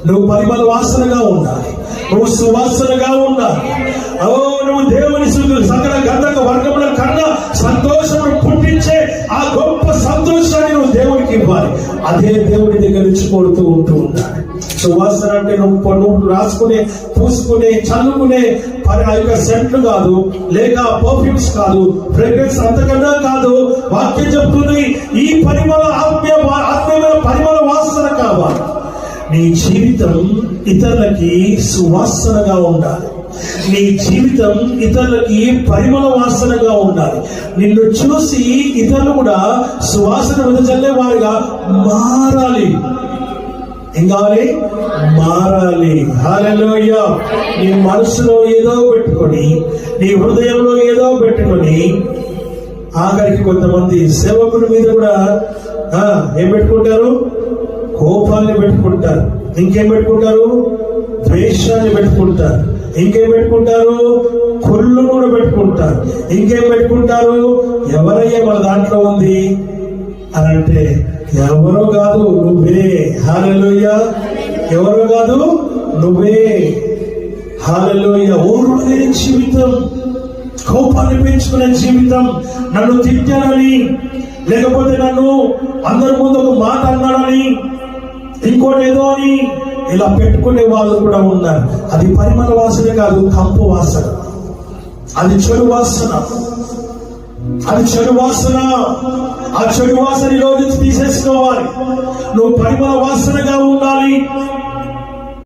నువ్వు పరిమళ వాసనగా ఉండాలి, నువ్వు సువాసనగా ఉండాలి. నువ్వు దేవుని సకల గంధక వర్గముల కన్నా సంతోషమును పుట్టించే ఆ గొప్ప సంతోషాన్ని నువ్వు దేవునికి ఇవ్వాలి. అదే దేవుడి దగ్గర నుంచి కొడుతూ ఉండాలి. సువాసన అంటే నువ్వు రాసుకునే, పూసుకునే, చల్లుకునే ఆ యొక్క సెంట్లు కాదు, లేక పర్ఫ్యూమ్స్ కాదు, ఫ్రేగ్రెన్స్ అంతకన్నా కాదు. వాక్యం చెప్తుంది, ఈ పరిమళ ఆత్మీయమైన పరిమళ వాసన కావాలి. నీ జీవితం ఇతరులకి సువాసనగా ఉండాలి. నీ జీవితం ఇతరులకి పరిమళ వాసనగా ఉండాలి. నిన్ను చూసి ఇతరులు కూడా సువాసన వెదజల్లే వారిగా మారాలి. ఇంకా మారాలి. హల్లెలూయా. నీ మనసులో ఏదో పెట్టుకొని, నీ హృదయంలో ఏదో పెట్టుకొని, ఆఖరికి కొంతమంది సేవకుడి మీద కూడా ఏం పెట్టుకుంటారు? కోపాన్ని పెట్టుకుంటారు. ఇంకేం పెట్టుకుంటారు? ద్వేషాన్ని పెట్టుకుంటారు. ఇంకేం పెట్టుకుంటారు? కుళ్ళును కూడా పెట్టుకుంటారు. ఇంకేం పెట్టుకుంటారు? ఎవరయ్యా మన దాంట్లో ఉంది అని అంటే, ఎవరో కాదు నువ్వే. హల్లెలూయా. ఎవరో కాదు నువ్వే. హల్లెలూయా. ఓర్వలేని జీవితం, కోపాన్ని పెంచుకునే జీవితం, నన్ను తిట్టానని, లేకపోతే నన్ను అందరి ముందు ఒక మాట అన్నాడని, ఇంకోటి ఏదో అని ఇలా పెట్టుకునే వాళ్ళు కూడా ఉన్నారు. అది పరిమళ వాసన కాదు, కంపు వాసన. అది చెడు వాసన. అది చెడు వాసన. ఆ చెడు వాసన నుంచి తీసేసుకోవాలి. నువ్వు పరిమళ వాసనగా ఉండాలి.